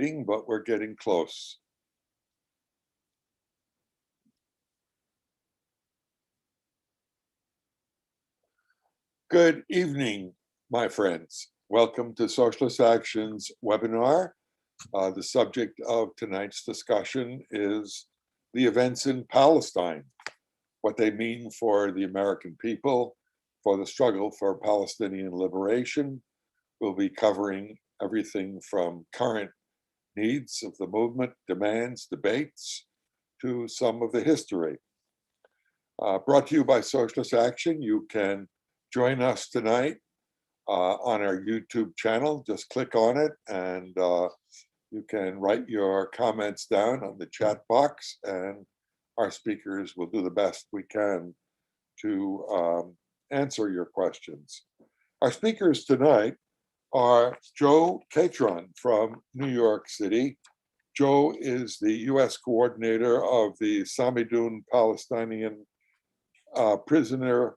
waiting, but we're getting close. Good evening, my friends. Welcome to Socialist Action's webinar. The subject of tonight's discussion is the events in Palestine, what they mean for the American people, for the struggle for Palestinian liberation. We'll be covering everything from current needs of the movement, demands, debates, to some of the history. Brought to you by Socialist Action. You can join us tonight on our YouTube channel. Just click on it and you can write your comments down on the chat box, and our speakers will do the best we can to answer your questions. Our speakers tonight are Joe Catron from New York City. Joe is the U.S. coordinator of the Samidun Palestinian Prisoner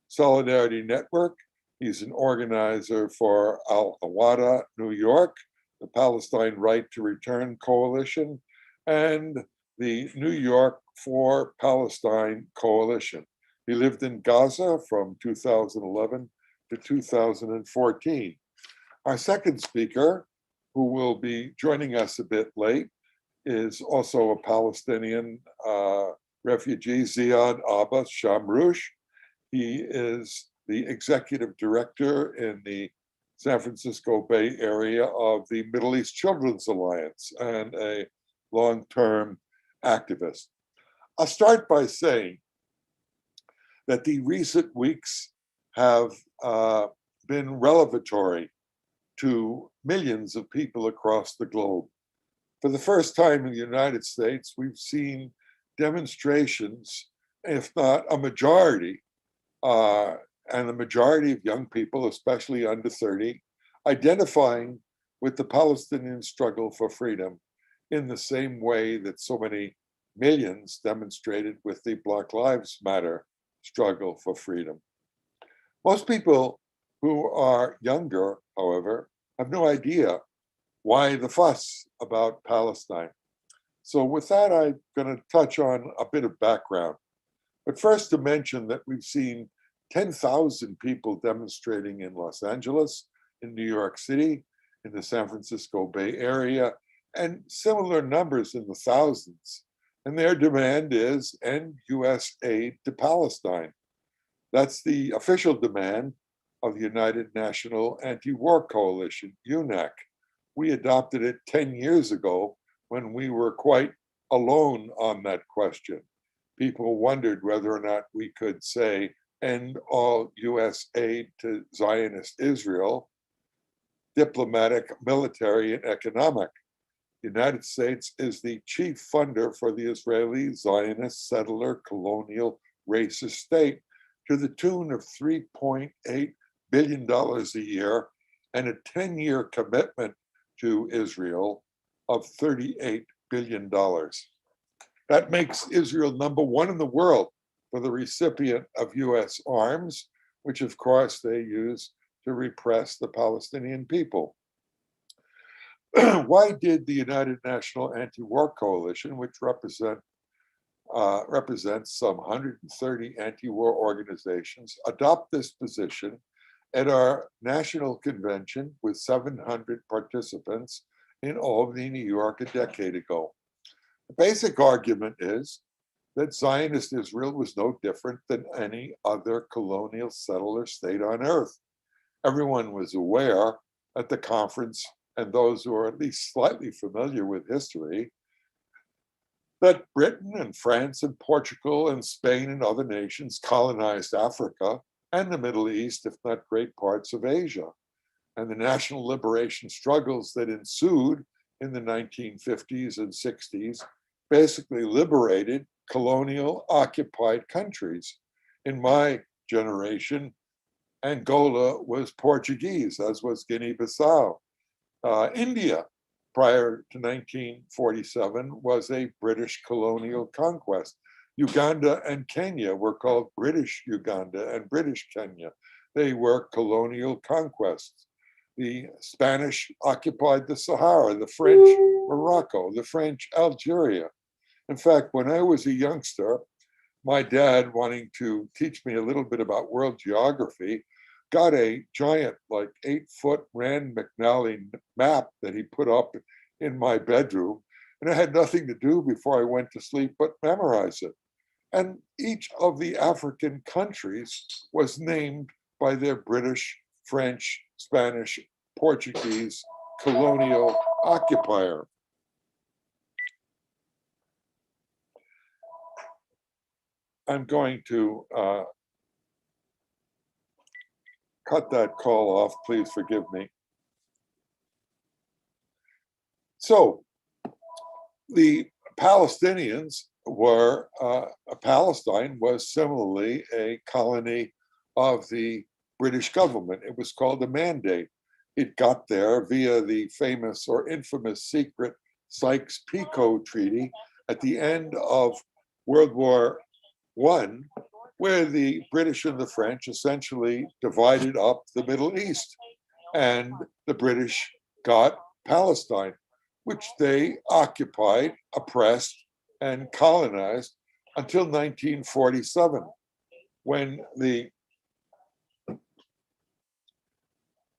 Solidarity Network. He's an organizer for Al-Awada, New York, the Palestine Right to Return Coalition, and the New York for Palestine Coalition. He lived in Gaza from 2011 to 2014. Our second speaker, who will be joining us a bit late, is also a Palestinian refugee, Ziad Abbas Shamroush. He is the executive director in the San Francisco Bay Area of the Middle East Children's Alliance and a long-term activist. I'll start by saying that the recent weeks have been revelatory to millions of people across the globe. For the first time in the United States, we've seen demonstrations, if not a majority, and the majority of young people, especially under 30, identifying with the Palestinian struggle for freedom in the same way that so many millions demonstrated with the Black Lives Matter struggle for freedom. Most people who are younger, however, have no idea why the fuss about Palestine. So with that, I'm going to touch on a bit of background. But first to mention that we've seen 10,000 people demonstrating in Los Angeles, in New York City, in the San Francisco Bay Area, and similar numbers in the thousands. And their demand is end US aid to Palestine. That's the official demand of the United National Anti-War Coalition, UNAC. We adopted it 10 years ago when we were quite alone on that question. People wondered whether or not we could say, end all US aid to Zionist Israel, diplomatic, military, and economic. The United States is the chief funder for the Israeli Zionist settler colonial racist state to the tune of $3.8 billion a year and a 10-year commitment to Israel of $38 billion. That makes Israel number one in the world for the recipient of US arms, which of course they use to repress the Palestinian people. Why did the United National Anti-War Coalition, which represents some 130 anti-war organizations, adopt this position at our national convention with 700 participants in Albany, New York, a decade ago? The basic argument is that Zionist Israel was no different than any other colonial settler state on earth. Everyone was aware at the conference, and those who are at least slightly familiar with history, that Britain and France and Portugal and Spain and other nations colonized Africa and the Middle East, if not great parts of Asia. And the national liberation struggles that ensued in the 1950s and 60s basically liberated colonial occupied countries. In my generation, Angola was Portuguese, as was Guinea-Bissau. India, prior to 1947, was a British colonial conquest. Uganda and Kenya were called British Uganda and British Kenya. They were colonial conquests. The Spanish occupied the Sahara, the French Morocco, the French Algeria. In fact, when I was a youngster, my dad, wanting to teach me a little bit about world geography, got a giant, like 8-foot Rand McNally map that he put up in my bedroom. And I had nothing to do before I went to sleep but memorize it. And each of the African countries was named by their British, French, Spanish, Portuguese colonial occupier. I'm going to cut that call off. Please forgive me. So the Palestinians were, Palestine was similarly a colony of the British government. It was called a mandate. It got there via the famous or infamous secret Sykes-Picot Treaty at the end of World War I, where the British and the French essentially divided up the Middle East. And the British got Palestine, which they occupied, oppressed, and colonized until 1947, when the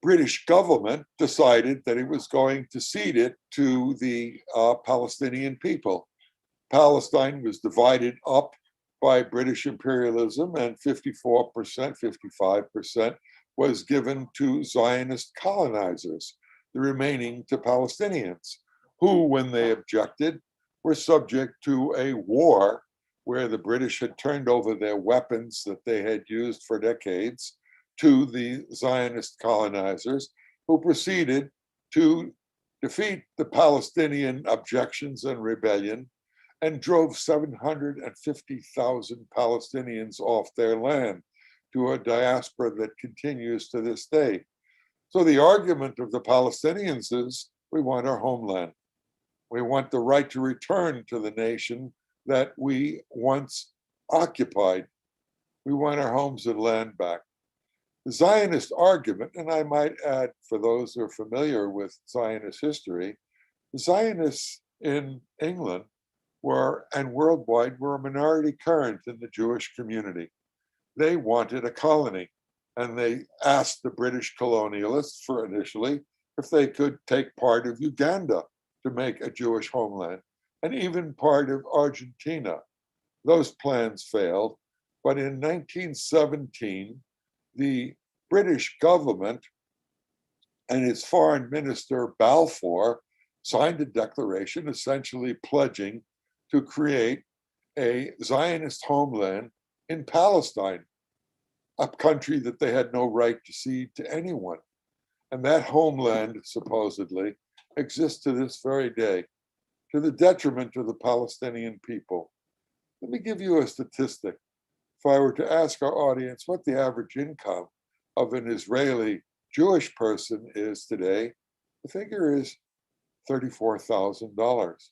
British government decided that it was going to cede it to the Palestinian people. Palestine was divided up by British imperialism, and 54%, 55% was given to Zionist colonizers, the remaining to Palestinians, who, when they objected, were subject to a war where the British had turned over their weapons that they had used for decades to the Zionist colonizers, who proceeded to defeat the Palestinian objections and rebellion and drove 750,000 Palestinians off their land to a diaspora that continues to this day. So the argument of the Palestinians is, we want our homeland. We want the right to return to the nation that we once occupied. We want our homes and land back. The Zionist argument, and I might add for those who are familiar with Zionist history, the Zionists in England were, and worldwide, were a minority current in the Jewish community. They wanted a colony, and they asked the British colonialists for initially if they could take part of Uganda to make a Jewish homeland, and even part of Argentina. Those plans failed, but in 1917, the British government and its foreign minister Balfour signed a declaration essentially pledging to create a Zionist homeland in Palestine, a country that they had no right to cede to anyone. And that homeland, supposedly, exists to this very day, to the detriment of the Palestinian people. Let me give you a statistic. If I were to ask our audience what the average income of an Israeli Jewish person is today, the figure is $34,000.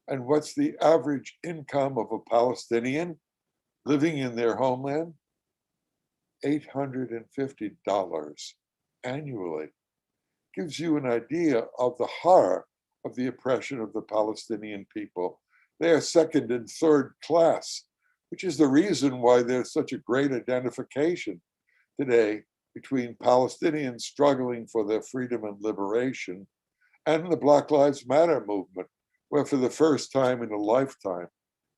And what's the average income of a Palestinian living in their homeland? $850 annually. Gives you an idea of the horror of the oppression of the Palestinian people. They are second and third class, which is the reason why there's such a great identification today between Palestinians struggling for their freedom and liberation and the Black Lives Matter movement, where for the first time in a lifetime,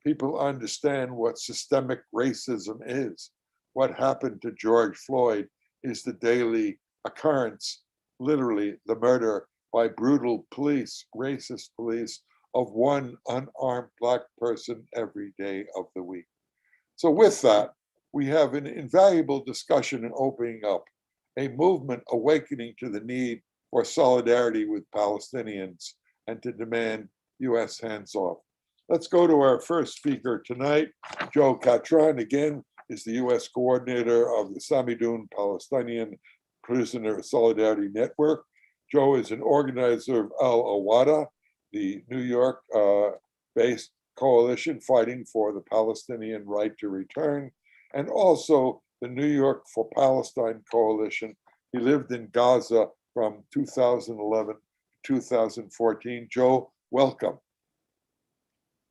people understand what systemic racism is. What happened to George Floyd is the daily occurrence, literally the murder by brutal police, racist police, of one unarmed Black person every day of the week. So with that, we have an invaluable discussion and opening up, a movement awakening to the need for solidarity with Palestinians and to demand US hands off. Let's go to our first speaker tonight. Joe Catron, again, is the US coordinator of the Samidun Palestinian Prisoner Solidarity Network. Joe is an organizer of Al Awada, the New York-based coalition fighting for the Palestinian right to return, and also the New York for Palestine coalition. He lived in Gaza from 2011 to 2014. Joe, welcome.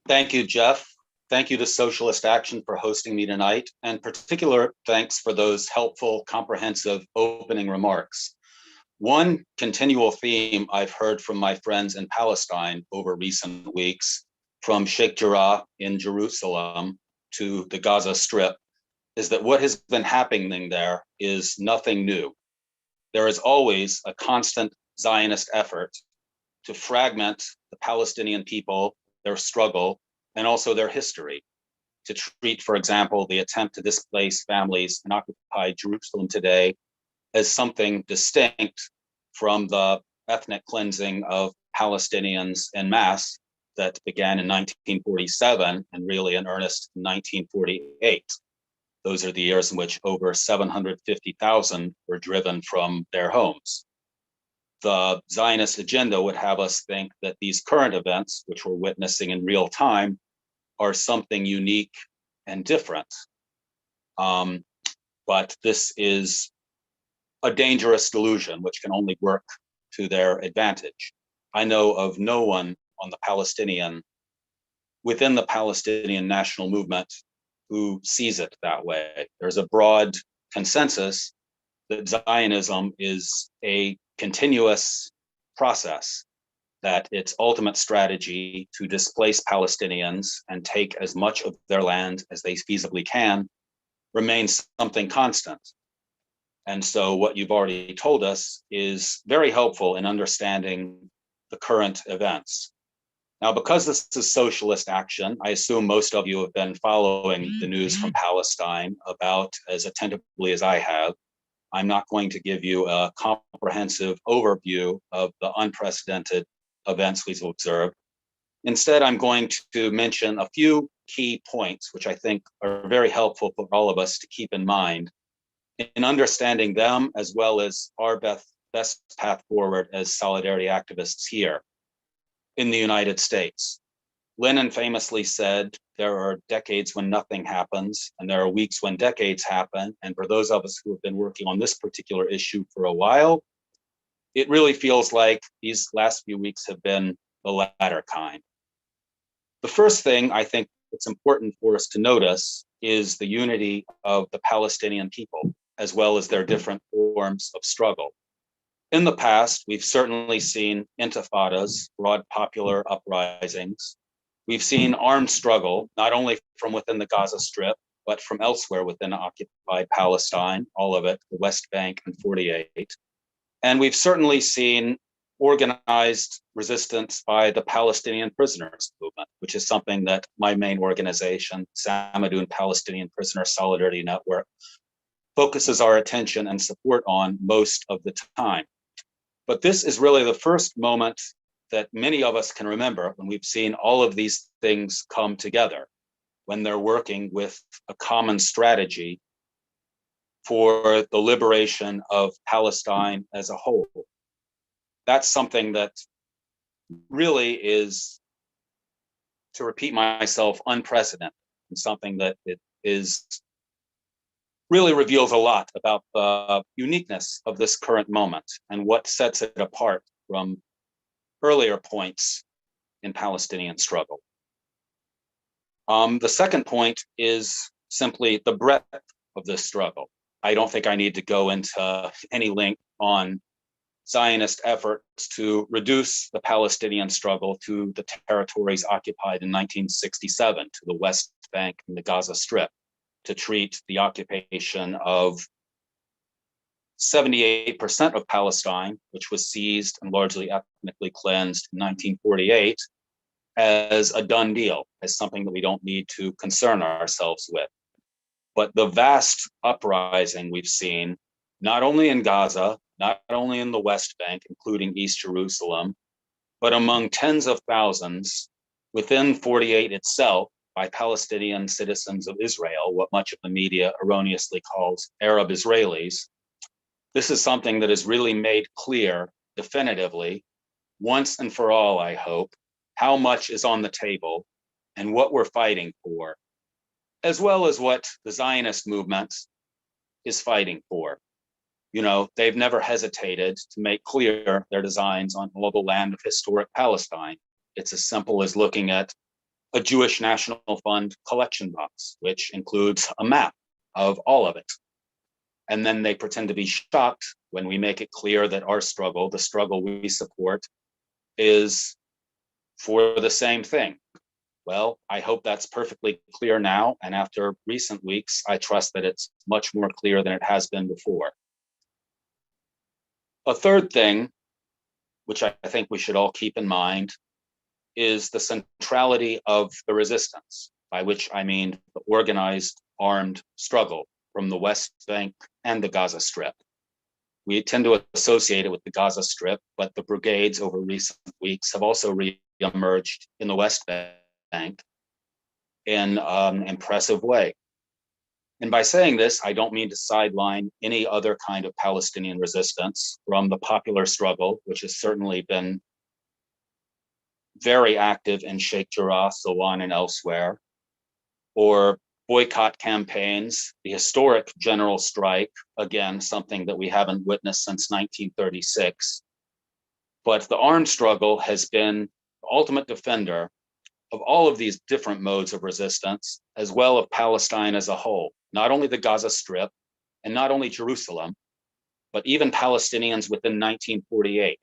Thank you, Jeff. Thank you to Socialist Action for hosting me tonight, and particular thanks for those helpful, comprehensive opening remarks. One continual theme I've heard from my friends in Palestine over recent weeks, from Sheikh Jarrah in Jerusalem to the Gaza Strip, is that what has been happening there is nothing new. There is always a constant Zionist effort to fragment the Palestinian people, their struggle, and also their history, to treat, for example, the attempt to displace families in occupied Jerusalem today as something distinct from the ethnic cleansing of Palestinians en masse that began in 1947 and really in earnest in 1948. Those are the years in which over 750,000 were driven from their homes. The Zionist agenda would have us think that these current events, which we're witnessing in real time, are something unique and different. But this is a dangerous delusion which can only work to their advantage. I know of no one on the within the Palestinian national movement who sees it that way. There's a broad consensus that Zionism is a continuous process, that its ultimate strategy to displace Palestinians and take as much of their land as they feasibly can remains something constant. And so what you've already told us is very helpful in understanding the current events. Now, because this is Socialist Action, I assume most of you have been following the news from Palestine about as attentively as I have. I'm not going to give you a comprehensive overview of the unprecedented events we've observed. Instead, I'm going to mention a few key points, which I think are very helpful for all of us to keep in mind in understanding them, as well as our best path forward as solidarity activists here in the United States. Lenin famously said, there are decades when nothing happens, and there are weeks when decades happen. And for those of us who have been working on this particular issue for a while, it really feels like these last few weeks have been the latter kind. The first thing I think it's important for us to notice is the unity of the Palestinian people, as well as their different forms of struggle. In the past, we've certainly seen intifadas, broad popular uprisings. We've seen armed struggle, not only from within the Gaza Strip, but from elsewhere within occupied Palestine, all of it, the West Bank and 48. And we've certainly seen organized resistance by the Palestinian prisoners movement, which is something that my main organization, Samadoun Palestinian Prisoner Solidarity Network, focuses our attention and support on most of the time. But this is really the first moment that many of us can remember when we've seen all of these things come together, when they're working with a common strategy for the liberation of Palestine as a whole. That's something that really is, to repeat myself, unprecedented, and something that it is really reveals a lot about the uniqueness of this current moment and what sets it apart from earlier points in Palestinian struggle. The second point is simply the breadth of this struggle. I don't think I need to go into any length on Zionist efforts to reduce the Palestinian struggle to the territories occupied in 1967, to the West Bank and the Gaza Strip, to treat the occupation of 78% of Palestine, which was seized and largely ethnically cleansed in 1948, as a done deal, as something that we don't need to concern ourselves with. But the vast uprising we've seen, not only in Gaza, not only in the West Bank, including East Jerusalem, but among tens of thousands within 48 itself by Palestinian citizens of Israel, what much of the media erroneously calls Arab Israelis. This is something that has really made clear definitively, once and for all, I hope, how much is on the table and what we're fighting for, as well as what the Zionist movement is fighting for. they've never hesitated to make clear their designs on all the land of historic Palestine. It's as simple as looking at a Jewish National Fund collection box, which includes a map of all of it. And then they pretend to be shocked when we make it clear that our struggle, the struggle we support, is for the same thing. Well, I hope that's perfectly clear now. And after recent weeks, I trust that it's much more clear than it has been before. A third thing, which I think we should all keep in mind, is the centrality of the resistance, by which I mean the organized armed struggle from the West Bank and the Gaza Strip. We tend to associate it with the Gaza Strip, but the brigades over recent weeks have also re-emerged in the West Bank in an impressive way. And by saying this, I don't mean to sideline any other kind of Palestinian resistance from the popular struggle, which has certainly been very active in Sheikh Jarrah, Silwan, and elsewhere, or boycott campaigns, the historic general strike, again, something that we haven't witnessed since 1936. But the armed struggle has been the ultimate defender of all of these different modes of resistance, as well of Palestine as a whole, not only the Gaza Strip and not only Jerusalem, but even Palestinians within 1948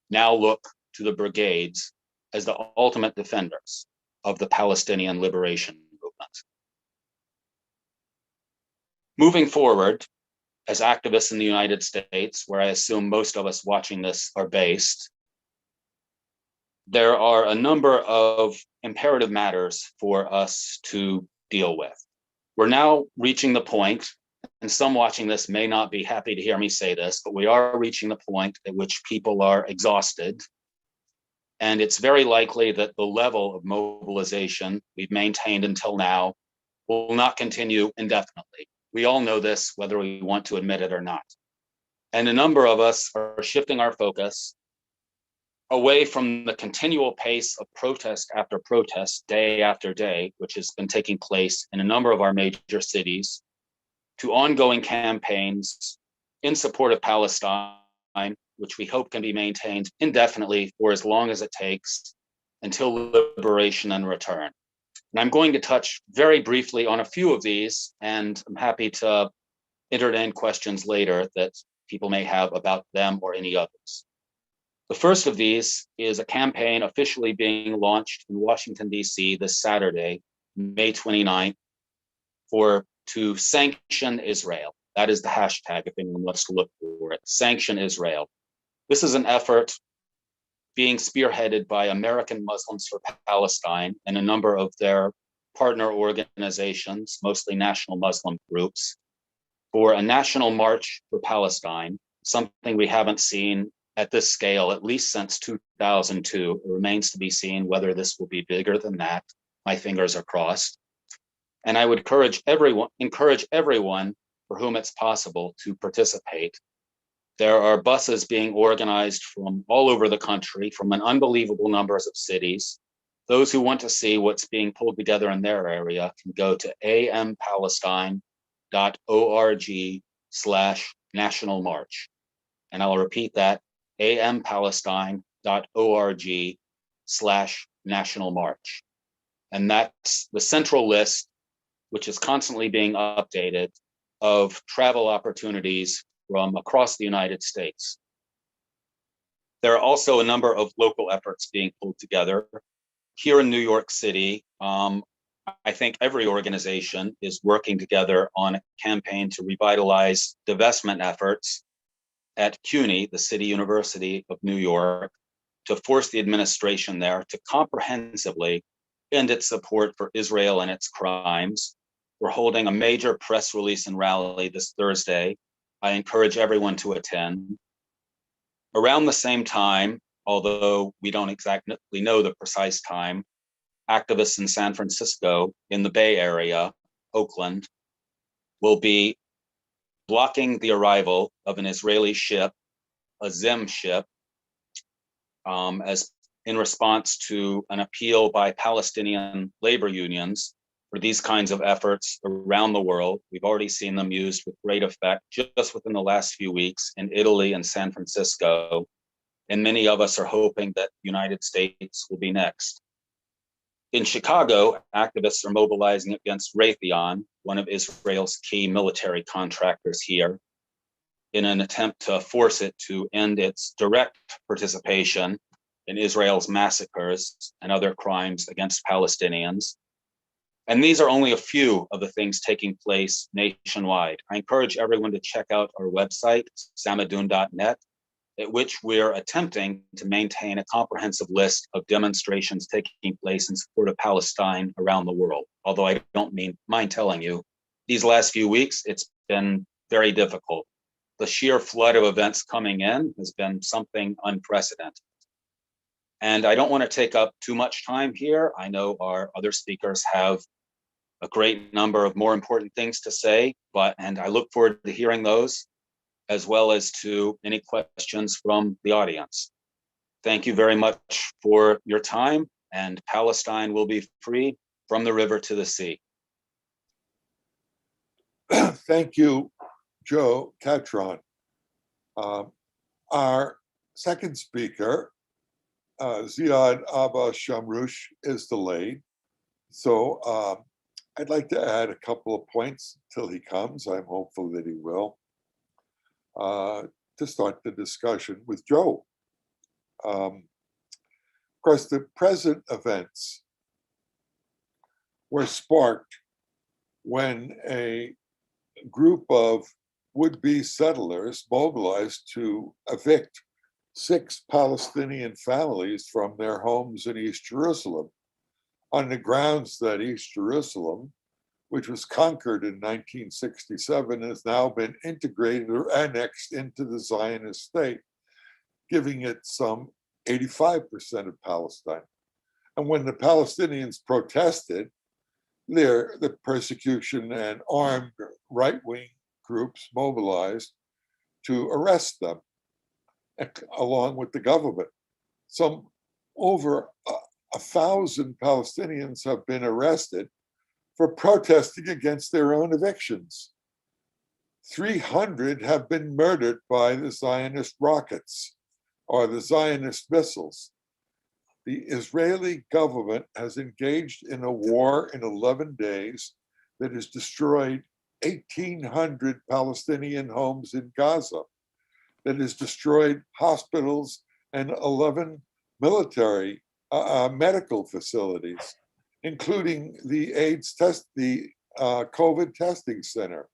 now look to the brigades as the ultimate defenders of the Palestinian liberation movement. Moving forward, as activists in the United States, where I assume most of us watching this are based, there are a number of imperative matters for us to deal with. We're now reaching the point, and some watching this may not be happy to hear me say this, but we are reaching the point at which people are exhausted. And it's very likely that the level of mobilization we've maintained until now will not continue indefinitely. We all know this, whether we want to admit it or not. And a number of us are shifting our focus away from the continual pace of protest after protest, day after day, which has been taking place in a number of our major cities, to ongoing campaigns in support of Palestine, which we hope can be maintained indefinitely for as long as it takes until liberation and return. And I'm going to touch very briefly on a few of these, and I'm happy to entertain questions later that people may have about them or any others. The first of these is a campaign officially being launched in Washington, D.C. this Saturday, May 29th, to sanction Israel. That is the hashtag if anyone wants to look for it, sanction Israel. This is an effort being spearheaded by American Muslims for Palestine and a number of their partner organizations, mostly national Muslim groups, for a national march for Palestine, something we haven't seen at this scale, at least since 2002. It remains to be seen whether this will be bigger than that. My fingers are crossed. And I would encourage everyone for whom it's possible to participate. There are buses being organized from all over the country, from an unbelievable numbers of cities. Those who want to see what's being pulled together in their area can go to ampalestine.org/national march. And I'll repeat that, ampalestine.org/national march. And that's the central list, which is constantly being updated, of travel opportunities from across the United States. There are also a number of local efforts being pulled together. Here in New York City, I think every organization is working together on a campaign to revitalize divestment efforts at CUNY, the City University of New York, to force the administration there to comprehensively end its support for Israel and its crimes. We're holding a major press release and rally this Thursday. I encourage everyone to attend. Around the same time, although we don't exactly know the precise time, activists in San Francisco, in the Bay Area, Oakland, will be blocking the arrival of an Israeli ship, a Zim ship, as in response to an appeal by Palestinian labor unions for these kinds of efforts around the world. We've already seen them used with great effect just within the last few weeks in Italy and San Francisco. And many of us are hoping that the United States will be next. In Chicago, activists are mobilizing against Raytheon, one of Israel's key military contractors here, in an attempt to force it to end its direct participation in Israel's massacres and other crimes against Palestinians. And these are only a few of the things taking place nationwide. I encourage everyone to check out our website, samadoun.net, at which we're attempting to maintain a comprehensive list of demonstrations taking place in support of Palestine around the world. Although I don't mind telling you, these last few weeks, it's been very difficult. The sheer flood of events coming in has been something unprecedented. And I don't want to take up too much time here. I know our other speakers have a great number of more important things to say, and I look forward to hearing those, as well as to any questions from the audience. Thank you very much for your time, and Palestine will be free from the river to the sea. Thank you, Joe Catron. Our second speaker, Ziad Abbas Shamroush, is delayed. So I'd like to add a couple of points till he comes. I'm hopeful that he will, to start the discussion with Joe. Of course, the present events were sparked when a group of would-be settlers mobilized to evict 6 Palestinian families from their homes in East Jerusalem on the grounds that East Jerusalem, which was conquered in 1967, has now been integrated or annexed into the Zionist state, giving it some 85% of Palestine. And when the Palestinians protested, the persecution and armed right-wing groups mobilized to arrest them, along with the government. Some over 1,000 Palestinians have been arrested for protesting against their own evictions. 300 have been murdered by the Zionist rockets or the Zionist missiles. The Israeli government has engaged in a war in 11 days that has destroyed 1,800 Palestinian homes in Gaza, that has destroyed hospitals and 11 military medical facilities, including the COVID testing center.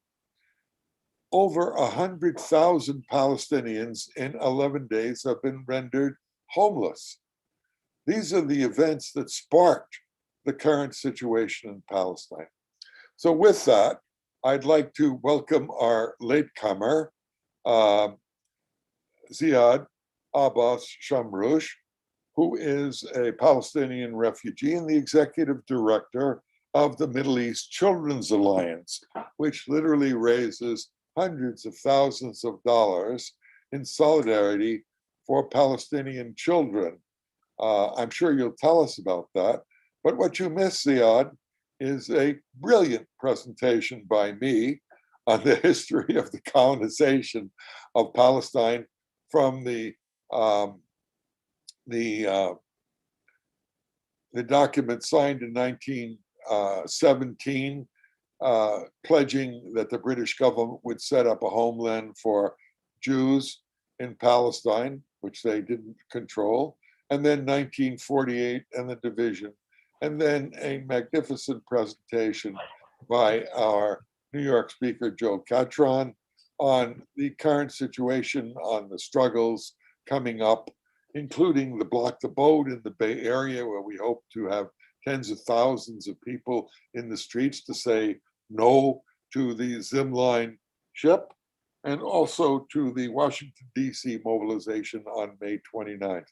Over 100,000 Palestinians in 11 days have been rendered homeless. These are the events that sparked the current situation in Palestine. So with that, I'd like to welcome our latecomer, Ziad Abbas Shamroush, who is a Palestinian refugee and the executive director of the Middle East Children's Alliance, which literally raises hundreds of thousands of dollars in solidarity for Palestinian children. I'm sure you'll tell us about that. But what you missed, Ziad, is a brilliant presentation by me on the history of the colonization of Palestine from the document signed in 1917, pledging that the British government would set up a homeland for Jews in Palestine, which they didn't control, and then 1948 and the division, and then a magnificent presentation by our New York speaker, Joe Catron, on the current situation, on the struggles coming up, including the Block the Boat in the Bay Area, where we hope to have tens of thousands of people in the streets to say no to the Zimline ship, and also to the Washington, D.C. mobilization on May 29th.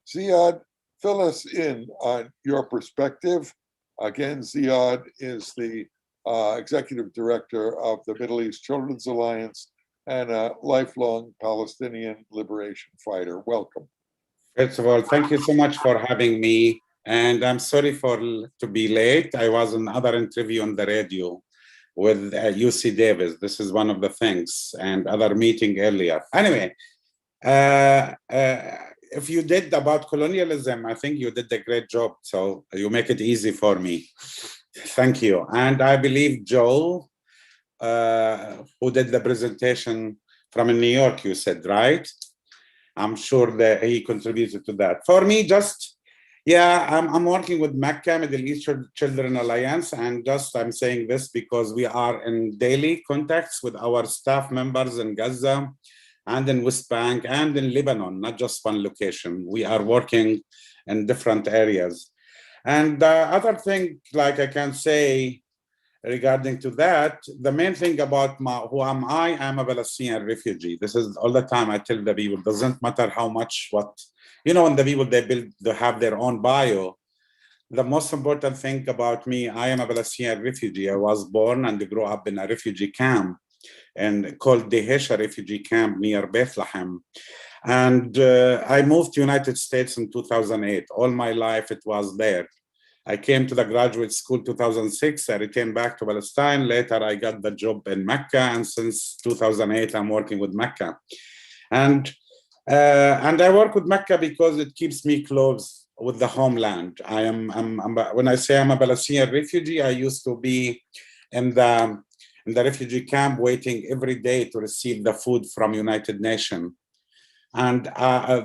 Ziad, fill us in on your perspective. Again, Ziad is the executive director of the Middle East Children's Alliance and a lifelong Palestinian liberation fighter. Welcome. First of all, thank you so much for having me. And I'm sorry to be late. I was in another interview on the radio with UC Davis. This is one of the things, and other meeting earlier. Anyway, if you did about colonialism, I think you did a great job. So you make it easy for me. Thank you. And I believe Joe, who did the presentation from New York, you said, right? I'm sure that he contributed to that. For me, I'm working with Mecca, Middle East Children Alliance, and I'm saying this because we are in daily contacts with our staff members in Gaza and in West Bank and in Lebanon, not just one location. We are working in different areas. And the other thing, like I can say regarding to that, the main thing about who am I? I'm a Palestinian refugee. This is all the time I tell the people, doesn't matter how much, when the people they have their own bio, the most important thing about me, I am a Palestinian refugee. I was born and grew up in a refugee camp and called the Hesha refugee camp near Bethlehem. And I moved to United States in 2008. All my life it was there. I came to the graduate school 2006. I returned back to Palestine. Later, I got the job in Mecca. And since 2008, I'm working with Mecca. And I work with Mecca because it keeps me close with the homeland. When I say I'm a Palestinian refugee, I used to be in the refugee camp waiting every day to receive the food from United Nations. And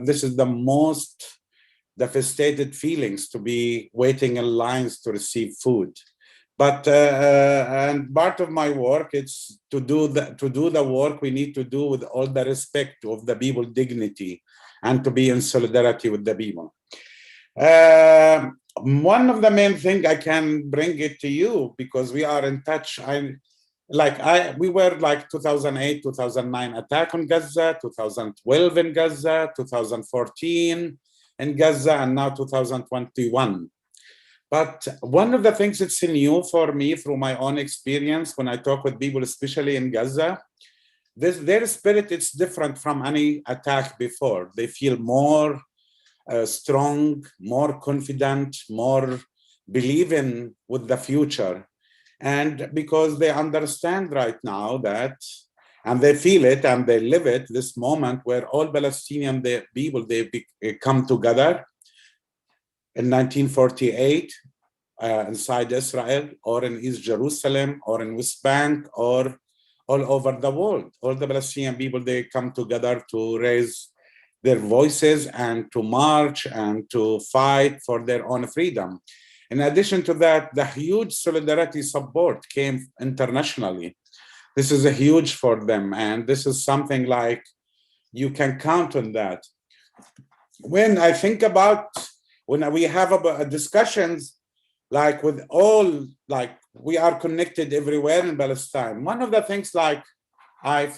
this is the most devastated feelings to be waiting in lines to receive food. But and part of my work, it's to do the work we need to do with all the respect of the people's dignity and to be in solidarity with the people. One of the main things I can bring it to you because we are in touch. We were like 2008, 2009 attack on Gaza, 2012 in Gaza, 2014 in Gaza, and now 2021. But one of the things that's new for me through my own experience when I talk with people, especially in Gaza, their spirit is different from any attack before. They feel more strong, more confident, more believing with the future. And because they understand right now that, and they feel it and they live it, this moment where all Palestinian people, they come together in 1948 inside Israel or in East Jerusalem or in West Bank or all over the world. All the Palestinian people, they come together to raise their voices and to march and to fight for their own freedom. In addition to that, the huge solidarity support came internationally. This is a huge for them. And this is something like you can count on that. When I think about, when we have discussions, like with all, like we are connected everywhere in Palestine. One of the things like I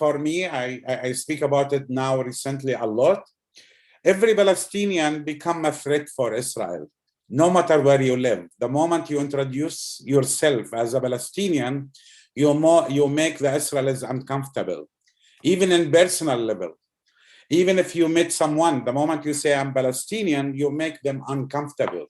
speak about it now recently a lot. Every Palestinian become a threat for Israel. No matter where you live, the moment you introduce yourself as a Palestinian, you make the Israelis uncomfortable, even in personal level. Even if you meet someone, the moment you say I'm Palestinian, you make them uncomfortable.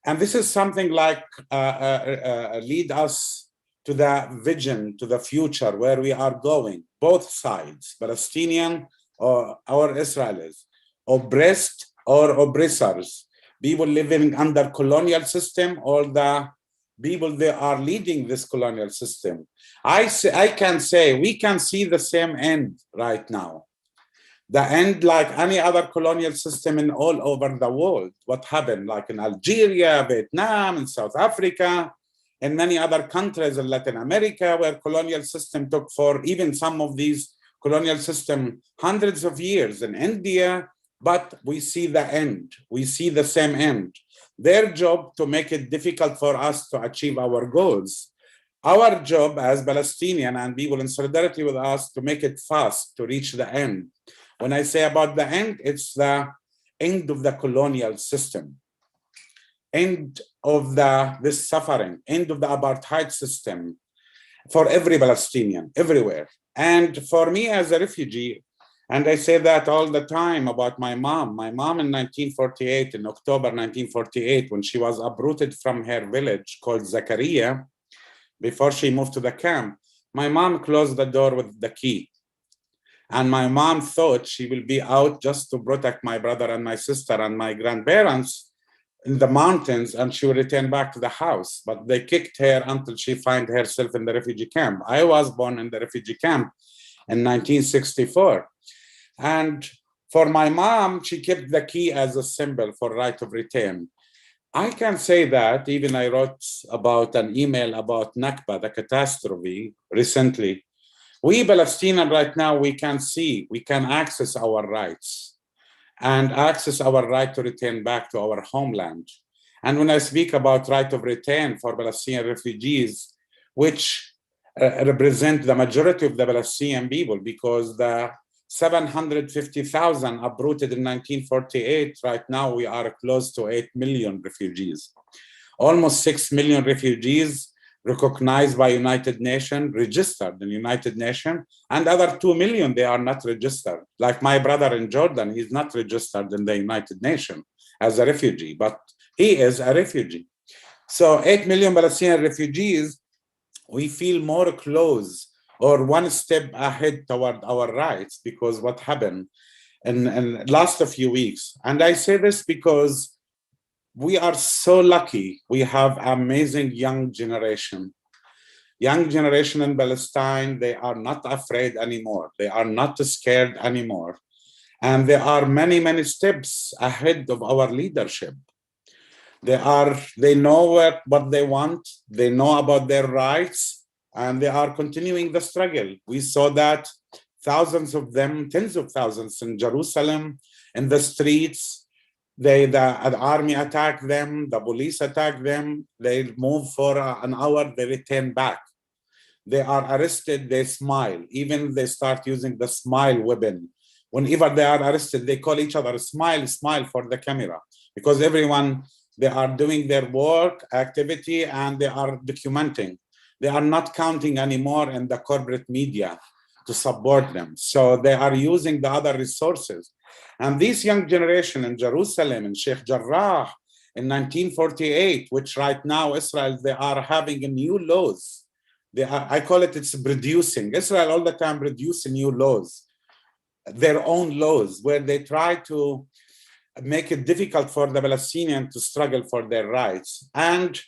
And this is something like lead us to the vision, to the future where we are going, both sides, Palestinian or Israelis, oppressed or oppressors. People living under colonial system or the people they are leading this colonial system. I can say we can see the same end right now. The end like any other colonial system in all over the world. What happened like in Algeria, Vietnam, and South Africa, and many other countries in Latin America where colonial system took for even some of these colonial system hundreds of years in India. But we see the end. We see the same end. Their job to make it difficult for us to achieve our goals. Our job as Palestinian and people in solidarity with us to make it fast to reach the end. When I say about the end, it's the end of the colonial system, end of this suffering, end of the apartheid system for every Palestinian, everywhere. And for me as a refugee, And I say that all the time about my mom. My mom in 1948, in October 1948, when she was uprooted from her village called Zakaria, before she moved to the camp, my mom closed the door with the key. And my mom thought she will be out just to protect my brother and my sister and my grandparents in the mountains, and she will return back to the house. But they kicked her until she found herself in the refugee camp. I was born in the refugee camp in 1964. And for my mom, she kept the key as a symbol for right of return. I can say that, even I wrote about an email about Nakba, the catastrophe, recently. We Palestinians right now, we can see, we can access our rights and access our right to return back to our homeland. And when I speak about right of return for Palestinian refugees, which represent the majority of the Palestinian people, because the 750,000 uprooted in 1948, right now we are close to 8 million refugees. Almost 6 million refugees recognized by United Nations, registered in United Nations, and other 2 million, they are not registered. Like my brother in Jordan, he's not registered in the United Nations as a refugee, but he is a refugee. So 8 million Palestinian refugees, we feel more close or one step ahead toward our rights, because what happened in last few weeks. And I say this because we are so lucky. We have amazing young generation. Young generation in Palestine, they are not afraid anymore. They are not scared anymore. And there are many, many steps ahead of our leadership. They know what they want. They know about their rights, and they are continuing the struggle. We saw that thousands of them, tens of thousands in Jerusalem, in the streets. The army attacked them, the police attacked them. They move for an hour, they return back. They are arrested, they smile. Even they start using the smile weapon. Whenever they are arrested, they call each other smile, smile for the camera, because everyone, they are doing their work, activity, and they are documenting. They are not counting anymore in the corporate media to support them. So they are using the other resources. And this young generation in Jerusalem, in Sheikh Jarrah, in 1948, which right now Israel, they are having a new laws. I call it's producing. Israel all the time producing new laws, their own laws, where they try to make it difficult for the Palestinians to struggle for their rights. And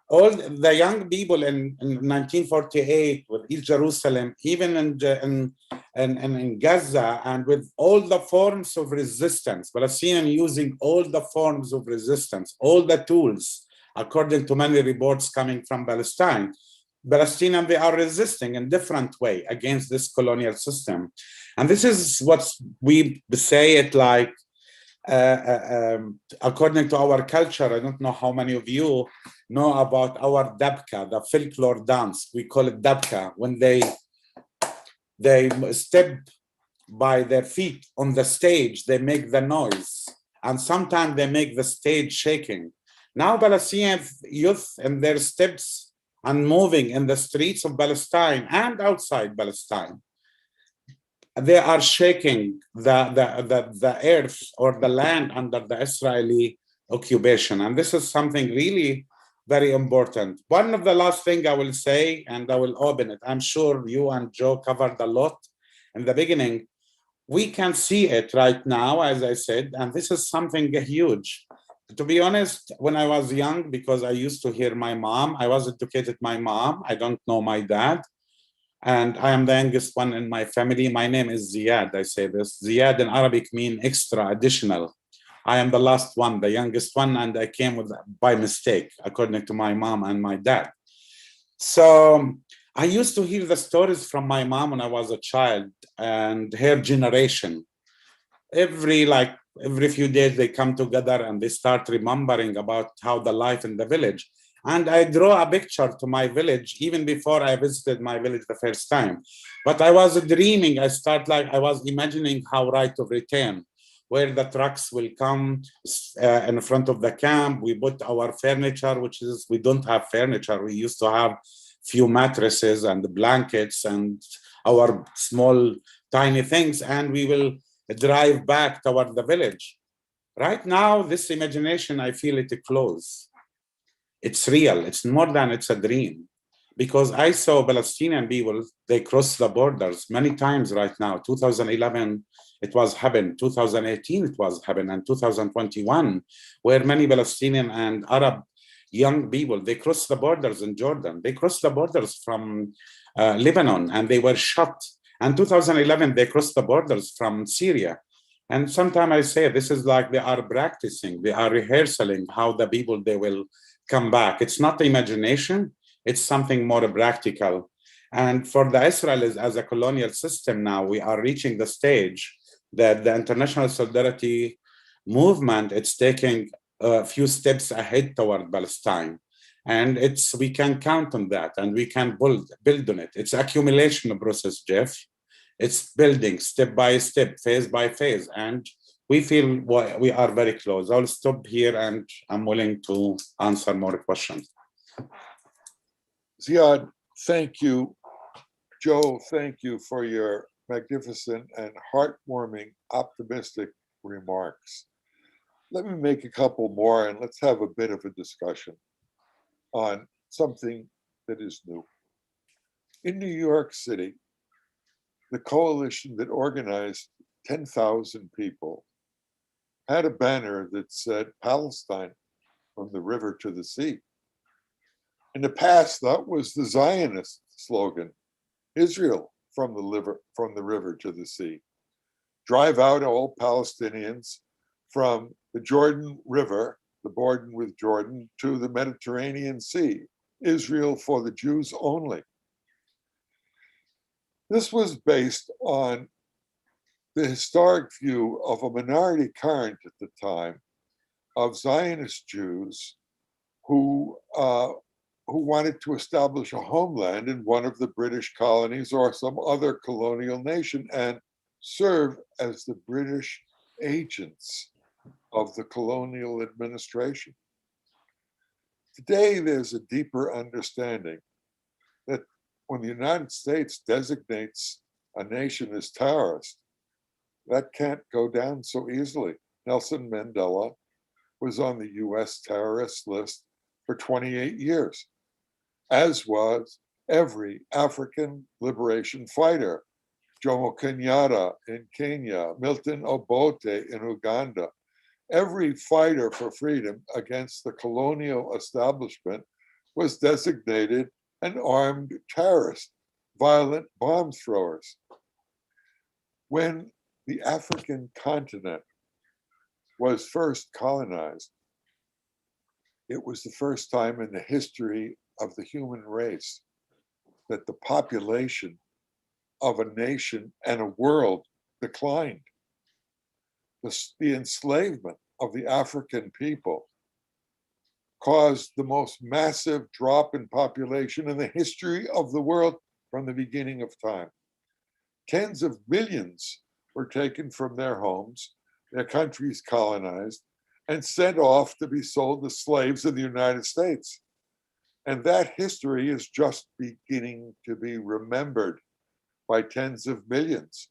all the young people in 1948 with East Jerusalem, even in Gaza, and with all the forms of resistance, Palestinians using all the forms of resistance, all the tools, according to many reports coming from Palestine, Palestinians, they are resisting in different way against this colonial system. And this is what we say it like, according to our culture. I don't know how many of you know about our dabka, the folklore dance. We call it dabka. When they step by their feet on the stage, they make the noise, and sometimes they make the stage shaking. Now Palestinian youth and their steps and moving in the streets of Palestine and outside Palestine, they are shaking the earth or the land under the Israeli occupation. And this is something really very important. One of the last thing I will say, and I will open it, I'm sure you and Joe covered a lot in the beginning. We can see it right now, as I said, and this is something huge. To be honest, when I was young, because I used to hear my mom, I was educated my mom, I don't know my dad. And I am the youngest one in my family. My name is Ziyad, I say this. Ziyad in Arabic means extra, additional. I am the last one, the youngest one, and I came with by mistake, according to my mom and my dad. So I used to hear the stories from my mom when I was a child and her generation. Every few days they come together and they start remembering about how the life in the village. And I draw a picture to my village even before I visited my village the first time. But I was dreaming, I was imagining how right of return, where the trucks will come in front of the camp. We put our furniture, we don't have furniture. We used to have few mattresses and blankets and our small tiny things, and we will drive back toward the village. Right now, this imagination, I feel it close. It's real. It's more than it's a dream. Because I saw Palestinian people, they cross the borders many times right now. 2011, it was happened. 2018, it was happened. And 2021, where many Palestinian and Arab young people, they crossed the borders in Jordan. They crossed the borders from Lebanon, and they were shot. And 2011, they crossed the borders from Syria. And sometimes I say, this is like they are practicing, they are rehearsing how the people, they will come back. It's not imagination. It's something more practical. And for the Israelis as a colonial system now, we are reaching the stage that the international solidarity movement, it's taking a few steps ahead toward Palestine. And we can count on that, and we can build on it. It's accumulation process, Jeff. It's building step by step, phase by phase. And we feel we are very close. I'll stop here, and I'm willing to answer more questions. Ziad, thank you. Joe, thank you for your magnificent and heartwarming, optimistic remarks. Let me make a couple more, and let's have a bit of a discussion on something that is new. In New York City, the coalition that organized 10,000 people had a banner that said Palestine from the river to the sea. In the past, that was the Zionist slogan, Israel from the river to the sea. Drive out all Palestinians from the Jordan River, the border with Jordan, to the Mediterranean Sea. Israel for the Jews only. This was based on the historic view of a minority current at the time of Zionist Jews who wanted to establish a homeland in one of the British colonies or some other colonial nation and serve as the British agents of the colonial administration. Today, there's a deeper understanding that when the United States designates a nation as terrorist, that can't go down so easily. Nelson Mandela was on the US terrorist list for 28 years, as was every African liberation fighter. Jomo Kenyatta in Kenya, Milton Obote in Uganda. Every fighter for freedom against the colonial establishment was designated an armed terrorist, violent bomb throwers. When the African continent was first colonized, it was the first time in the history of the human race that the population of a nation and a world declined. The enslavement of the African people caused the most massive drop in population in the history of the world from the beginning of time. Tens of millions were taken from their homes, their countries colonized, and sent off to be sold as slaves in the United States. And that history is just beginning to be remembered by tens of millions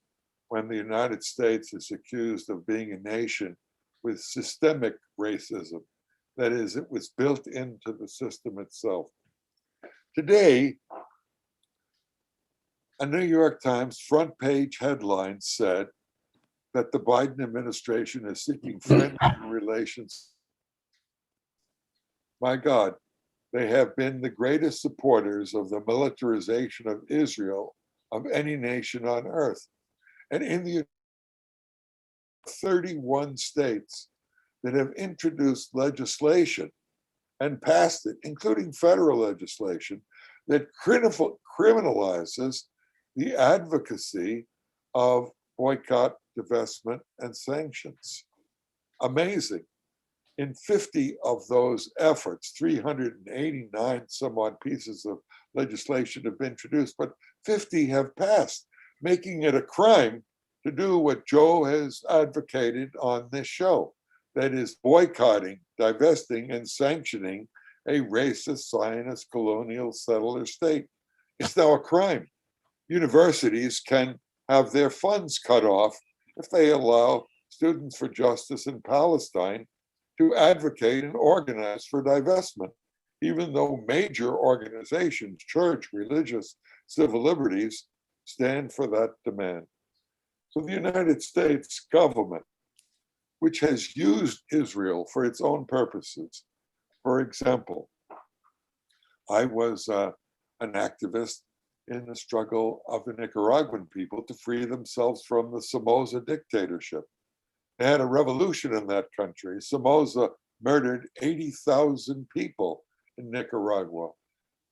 when the United States is accused of being a nation with systemic racism. That is, it was built into the system itself. Today, a New York Times front page headline said that the Biden administration is seeking friendly relations. My God, they have been the greatest supporters of the militarization of Israel of any nation on earth. And in the 31 states that have introduced legislation and passed it, including federal legislation, that criminalizes the advocacy of boycott, divestment, and sanctions. Amazing. In 50 of those efforts, 389 some odd pieces of legislation have been introduced, but 50 have passed, making it a crime to do what Joe has advocated on this show. That is boycotting, divesting, and sanctioning a racist Zionist colonial settler state. It's now a crime. Universities can have their funds cut off if they allow Students for Justice in Palestine to advocate and organize for divestment, even though major organizations, church, religious, civil liberties, stand for that demand. So the United States government, which has used Israel for its own purposes, for example, I was an activist in the struggle of the Nicaraguan people to free themselves from the Somoza dictatorship. They had a revolution in that country. Somoza murdered 80,000 people in Nicaragua.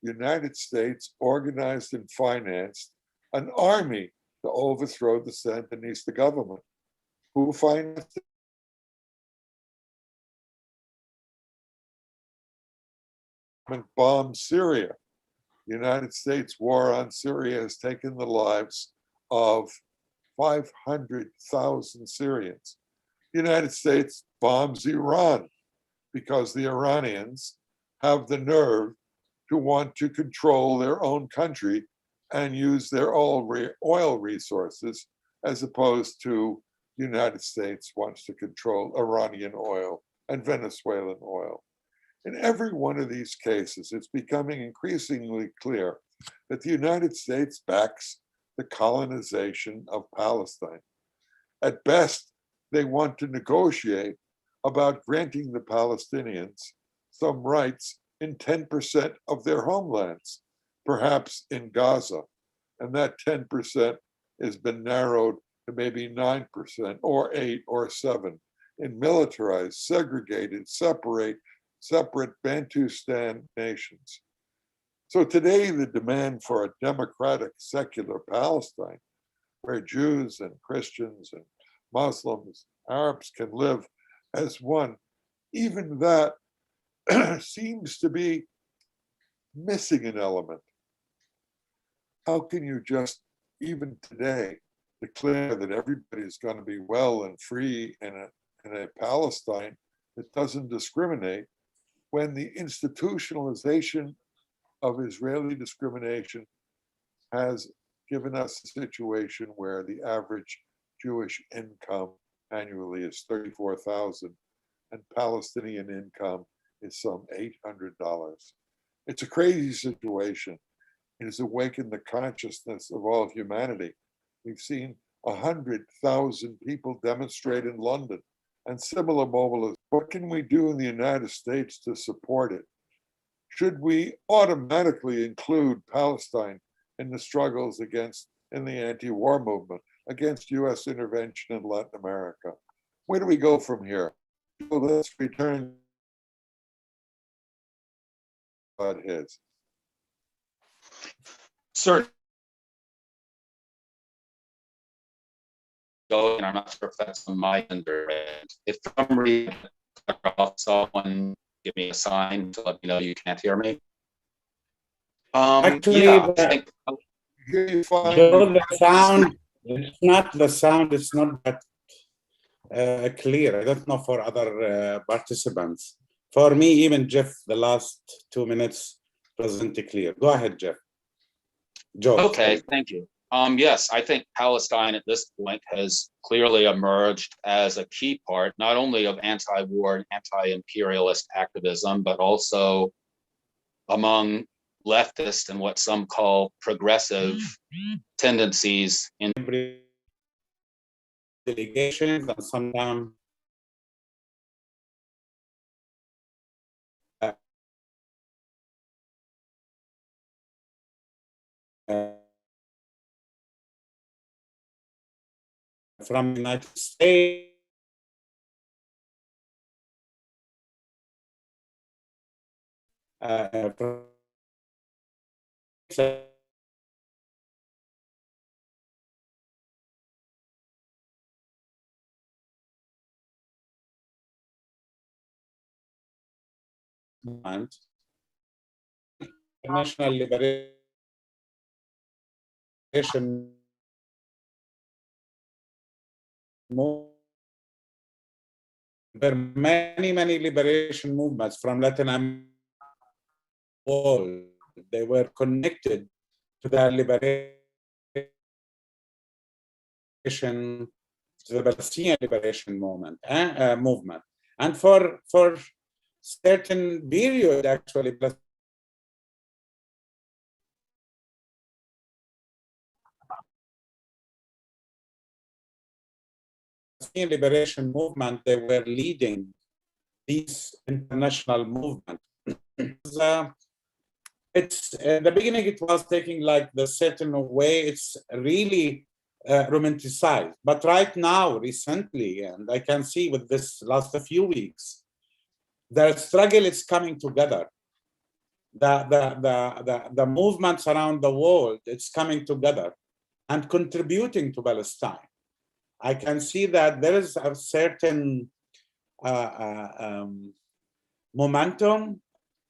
The United States organized and financed an army to overthrow the Sandinista government. Who financed it? Bombed Syria. The United States war on Syria has taken the lives of 500,000 Syrians. The United States bombs Iran because the Iranians have the nerve to want to control their own country and use their oil resources, as opposed to the United States wants to control Iranian oil and Venezuelan oil. In every one of these cases, it's becoming increasingly clear that the United States backs the colonization of Palestine. At best, they want to negotiate about granting the Palestinians some rights in 10% of their homelands, perhaps in Gaza. And that 10% has been narrowed to maybe 9% or 8 or 7 in militarized, segregated, separate Bantustan nations. So today, the demand for a democratic, secular Palestine, where Jews and Christians and Muslims, Arabs can live as one, even that seems to be missing an element. How can you just, even today, declare that everybody is going to be well and free in a Palestine that doesn't discriminate, when the institutionalization of Israeli discrimination has given us a situation where the average Jewish income annually is $34,000 and Palestinian income is some $800. It's a crazy situation. It has awakened the consciousness of all of humanity. We've seen 100,000 people demonstrate in London and similar mobilizations. What can we do in the United States to support it? Should we automatically include Palestine in the struggles in the anti-war movement against US intervention in Latin America? Where do we go from here? Well, let's return to his. Certainly. And I'm not sure if that's on my end or if for some reason someone give me a sign to let me know you can't hear me. Actually, yeah, I think, Joe, the sound, it's not that clear. I don't know for other participants. For me, even Jeff, the last 2 minutes wasn't clear. Go ahead, Jeff. Joe. Okay, thank you. Yes, I think Palestine at this point has clearly emerged as a key part, not only of anti-war and anti-imperialist activism, but also among leftist and what some call progressive tendencies in delegations and sometimes from the United States. National liberation movement. There are many liberation movements from Latin America. They were connected to the liberation the Palestinian liberation movement. And for certain period, actually, Palestinian liberation movement, they were leading these international movement. It's in the beginning, it was taking like the certain way, it's really romanticized. But right now, recently, and I can see with this last few weeks, the struggle is coming together. The movements around the world, it's coming together and contributing to Palestine. I can see that there is a certain momentum,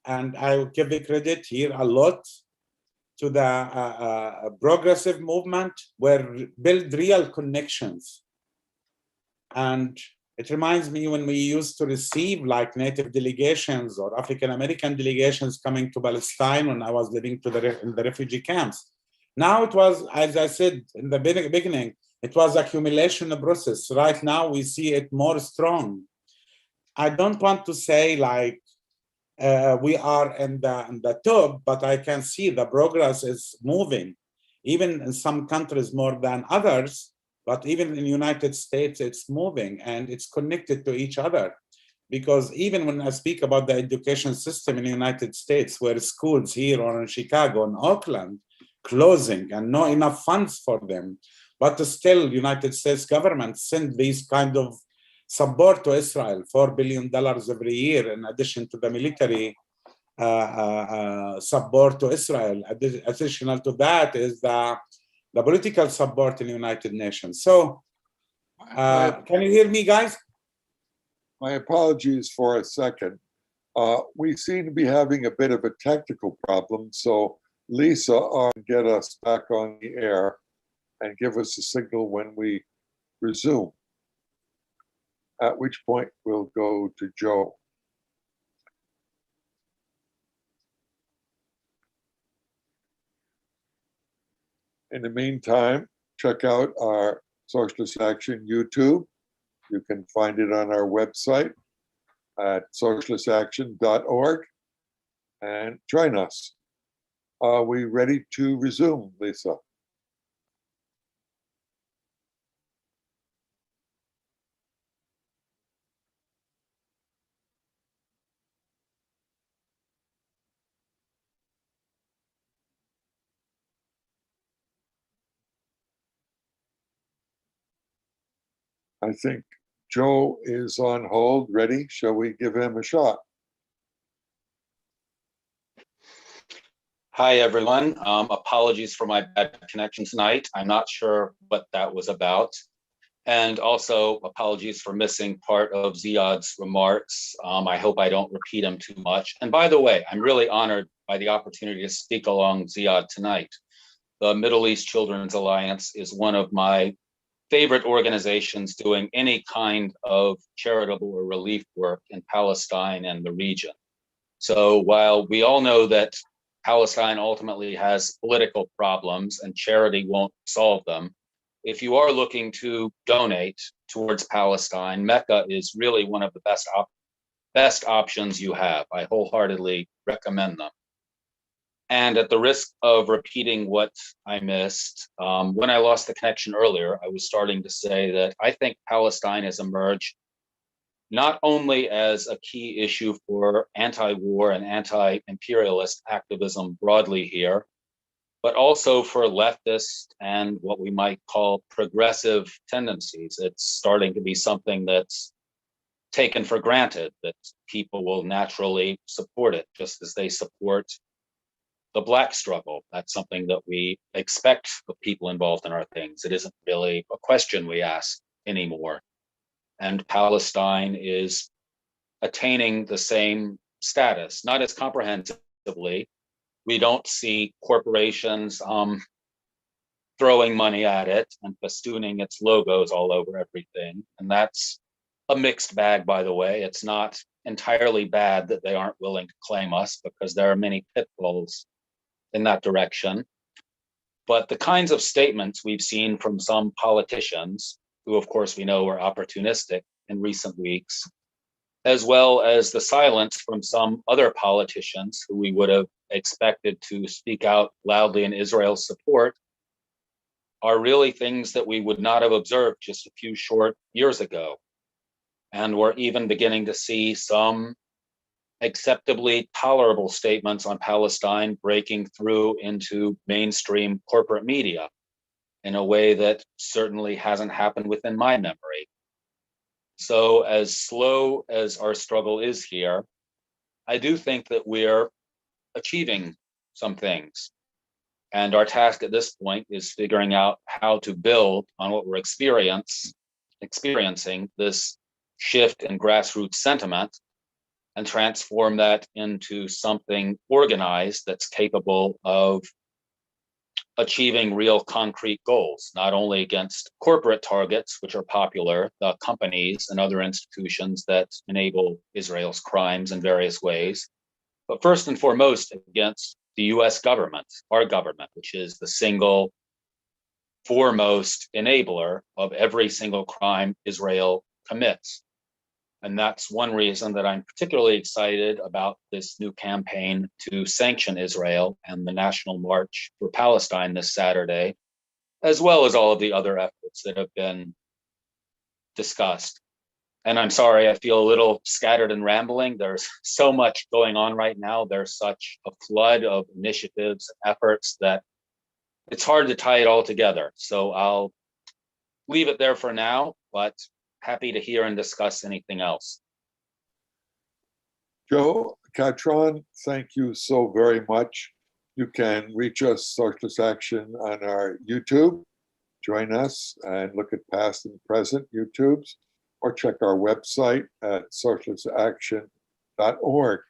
and I will give the credit here a lot to the progressive movement, where build real connections. And it reminds me when we used to receive like native delegations or African American delegations coming to Palestine when I was living in the refugee camps. Now it was, as I said in the beginning, it was accumulation process. Right now we see it more strong. I don't want to say like we are in the top, but I can see the progress is moving, even in some countries more than others. But even in the United States, it's moving and it's connected to each other. Because even when I speak about the education system in the United States, where schools here or in Chicago and Oakland closing and not enough funds for them, but still United States government send these kind of support to Israel, $4 billion every year, in addition to the military support to Israel. Additional to that is the political support in the United Nations. So, can you hear me, guys? My apologies for a second. We seem to be having a bit of a technical problem, so Lisa, get us back on the air and give us a signal when we resume, at which point we'll go to Joe. In the meantime, check out our Socialist Action YouTube. You can find it on our website at socialistaction.org and join us. Are we ready to resume, Lisa? I think Joe is on hold, ready. Shall we give him a shot? Hi, everyone. Apologies for my bad connection tonight. I'm not sure what that was about. And also apologies for missing part of Ziad's remarks. I hope I don't repeat them too much. And by the way, I'm really honored by the opportunity to speak along Ziad tonight. The Middle East Children's Alliance is one of my favorite organizations doing any kind of charitable or relief work in Palestine and the region. So while we all know that Palestine ultimately has political problems and charity won't solve them, if you are looking to donate towards Palestine, Mecca is really one of the best options you have. I wholeheartedly recommend them. And at the risk of repeating what I missed, when I lost the connection earlier, I was starting to say that I think Palestine has emerged not only as a key issue for anti-war and anti-imperialist activism broadly here, but also for leftist and what we might call progressive tendencies. It's starting to be something that's taken for granted that people will naturally support it, just as they support the Black struggle. That's something that we expect of people involved in our things. It isn't really a question we ask anymore. And Palestine is attaining the same status, not as comprehensively. We don't see corporations throwing money at it and festooning its logos all over everything. And that's a mixed bag, by the way. It's not entirely bad that they aren't willing to claim us, because there are many pitfalls in that direction. But the kinds of statements we've seen from some politicians, who of course we know are opportunistic in recent weeks, as well as the silence from some other politicians who we would have expected to speak out loudly in Israel's support, are really things that we would not have observed just a few short years ago. And we're even beginning to see some acceptably tolerable statements on Palestine breaking through into mainstream corporate media in a way that certainly hasn't happened within my memory. So as slow as our struggle is here, I do think that we're achieving some things. And our task at this point is figuring out how to build on what we're experiencing, this shift in grassroots sentiment, and transform that into something organized that's capable of achieving real concrete goals, not only against corporate targets, which are popular, the companies and other institutions that enable Israel's crimes in various ways, but first and foremost against the US government, our government, which is the single foremost enabler of every single crime Israel commits. And that's one reason that I'm particularly excited about this new campaign to sanction Israel and the National March for Palestine this Saturday, as well as all of the other efforts that have been discussed. And I'm sorry, I feel a little scattered and rambling. There's so much going on right now. There's such a flood of initiatives and efforts that it's hard to tie it all together. So I'll leave it there for now, but happy to hear and discuss anything else. Joe Catron, thank you so very much. You can reach us, Socialist Action, on our YouTube. Join us and look at past and present YouTubes, or check our website at socialistaction.org.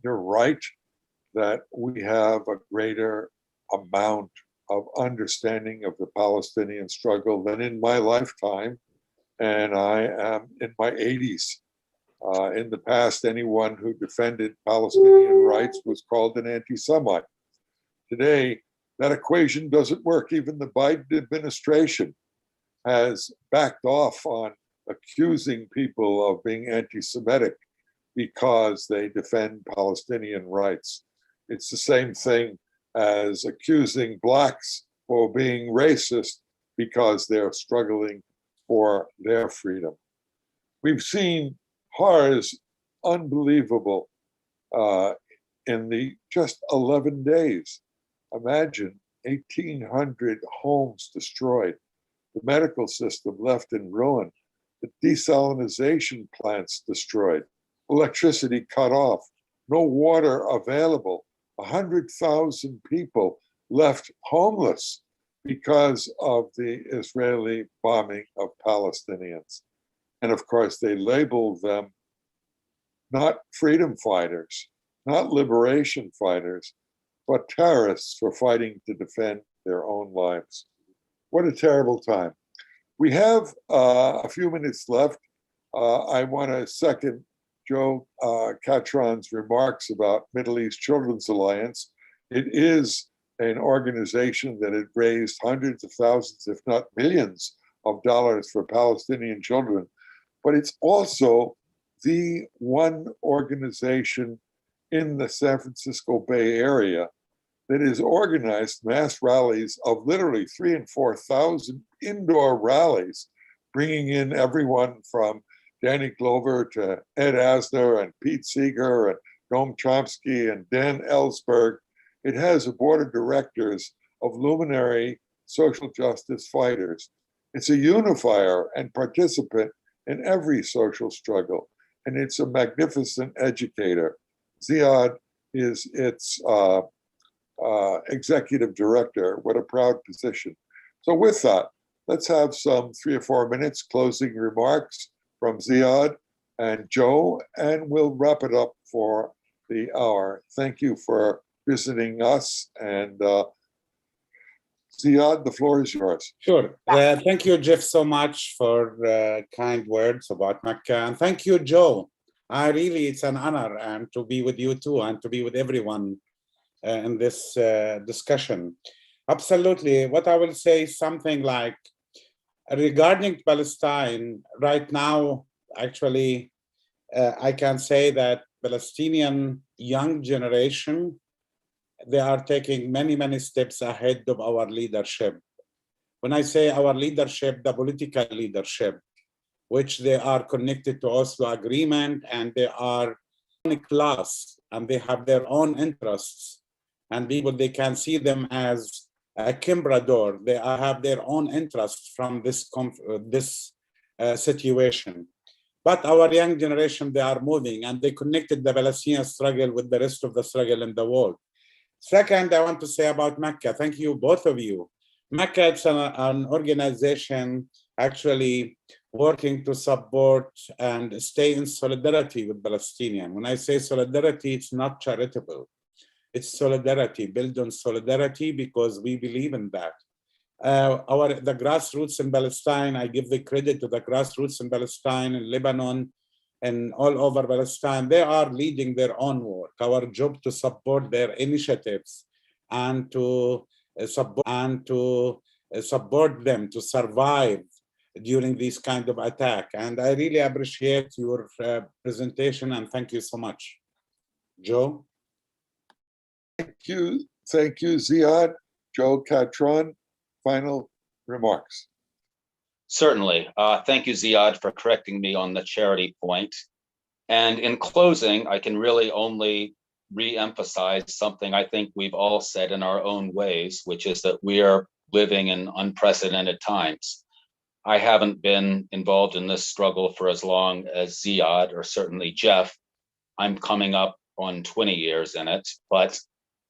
You're right that we have a greater amount of understanding of the Palestinian struggle than in my lifetime, and I am in my 80s. In the past, anyone who defended Palestinian rights was called an anti-Semite. Today, that equation doesn't work. Even the Biden administration has backed off on accusing people of being anti-Semitic because they defend Palestinian rights. It's the same thing as accusing Blacks for being racist because they're struggling for their freedom. We've seen horrors unbelievable in the just 11 days. Imagine 1,800 homes destroyed, the medical system left in ruin, the desalination plants destroyed, electricity cut off, no water available, 100,000 people left homeless because of the Israeli bombing of Palestinians. And of course, they labeled them not freedom fighters, not liberation fighters, but terrorists for fighting to defend their own lives. What a terrible time. We have a few minutes left. I want to second Joe Catron's remarks about Middle East Children's Alliance. It is an organization that had raised hundreds of thousands, if not millions, of dollars for Palestinian children. But it's also the one organization in the San Francisco Bay Area that has organized mass rallies of literally 3,000 and 4,000 indoor rallies, bringing in everyone from Danny Glover to Ed Asner and Pete Seeger and Noam Chomsky and Dan Ellsberg. It has a board of directors of luminary social justice fighters. It's a unifier and participant in every social struggle, and it's a magnificent educator. Ziad is its executive director. What a proud position. So with that, let's have some 3 or 4 minutes closing remarks from Ziad and Joe, and we'll wrap it up for the hour. Thank you for visiting us, and Ziad, the floor is yours. Sure. Thank you, Jeff, so much for kind words about Mecca. And thank you, Joe. It's an honor and to be with you too, and to be with everyone in this discussion. Absolutely. What I will say is something like, regarding Palestine, right now, actually, I can say that Palestinian young generation, they are taking many, many steps ahead of our leadership. When I say our leadership, the political leadership, which they are connected to Oslo Agreement, and they are a class, and they have their own interests, and people, they can see them as a Kimbrador. They have their own interests from this situation. But our young generation, they are moving, and they connected the Palestinian struggle with the rest of the struggle in the world. Second, I want to say about Mecca. Thank you, both of you. Mecca is an organization actually working to support and stay in solidarity with Palestinians. When I say solidarity, it's not charitable. It's solidarity, built on solidarity, because we believe in that. The grassroots in Palestine, I give the credit to the grassroots in Palestine, in Lebanon, and all over Palestine. They are leading their own work. Our job to support their initiatives and to support them to survive during this kind of attack. And I really appreciate your presentation, and thank you so much. Joe? Thank you, Ziad. Joe Catron, final remarks. Certainly. Thank you, Ziad, for correcting me on the charity point. And in closing, I can really only re-emphasize something I think we've all said in our own ways, which is that we are living in unprecedented times. I haven't been involved in this struggle for as long as Ziad, or certainly Jeff. I'm coming up on 20 years in it, but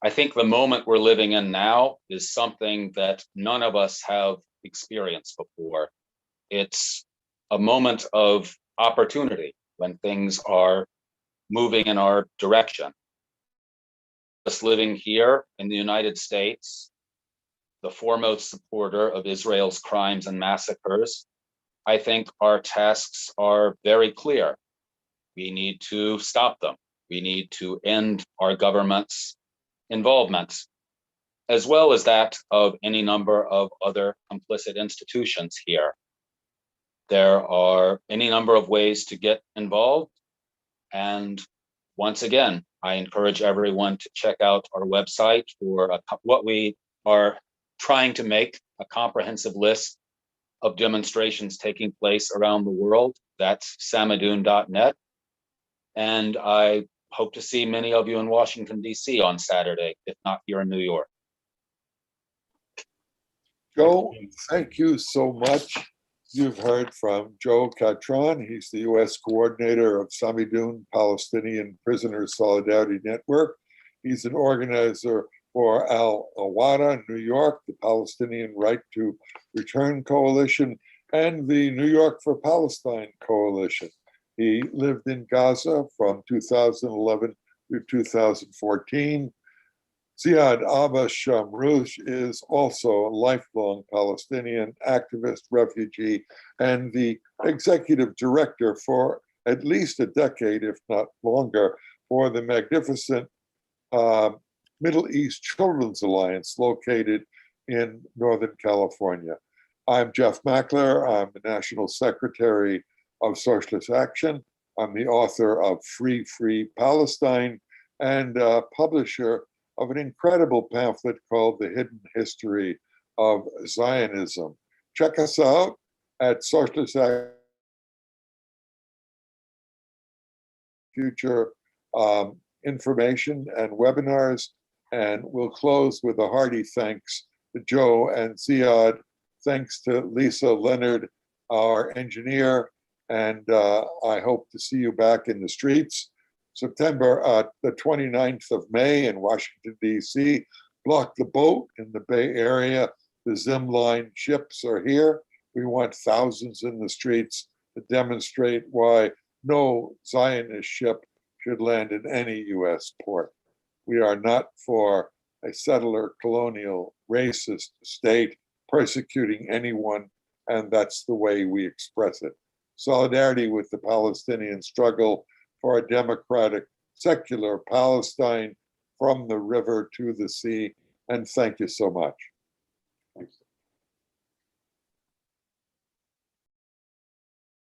I think the moment we're living in now is something that none of us have experienced before. It's a moment of opportunity when things are moving in our direction. Just living here in the United States, the foremost supporter of Israel's crimes and massacres, I think our tasks are very clear. We need to stop them. We need to end our government's involvement, as well as that of any number of other complicit institutions here. There are any number of ways to get involved. And once again, I encourage everyone to check out our website for what we are trying to make a comprehensive list of demonstrations taking place around the world. That's samidoun.net. And I hope to see many of you in Washington, D.C. on Saturday, if not here in New York. Joe, thank you so much. You've heard from Joe Catron. He's the U.S. coordinator of Samidoun Palestinian Prisoner Solidarity Network. He's an organizer for Al-Awada, New York, the Palestinian Right to Return Coalition, and the New York for Palestine Coalition. He lived in Gaza from 2011 to 2014. Ziad Abba Shamrouch is also a lifelong Palestinian activist, refugee, and the executive director for at least a decade, if not longer, for the magnificent Middle East Children's Alliance located in Northern California. I'm Jeff Mackler. I'm the National Secretary of Socialist Action. I'm the author of Free, Free Palestine and publisher of an incredible pamphlet called The Hidden History of Zionism. Check us out at Socialist Action. Future information and webinars. And we'll close with a hearty thanks to Joe and Ziad. Thanks to Lisa Leonard, our engineer. And I hope to see you back in the streets. September the 29th of May in Washington, D.C. Block the boat in the Bay Area. The Zim Line ships are here. We want thousands in the streets to demonstrate why no Zionist ship should land in any U.S. port. We are not for a settler, colonial, racist state persecuting anyone, and that's the way we express it. Solidarity with the Palestinian struggle for a democratic, secular Palestine from the river to the sea, and thank you so much.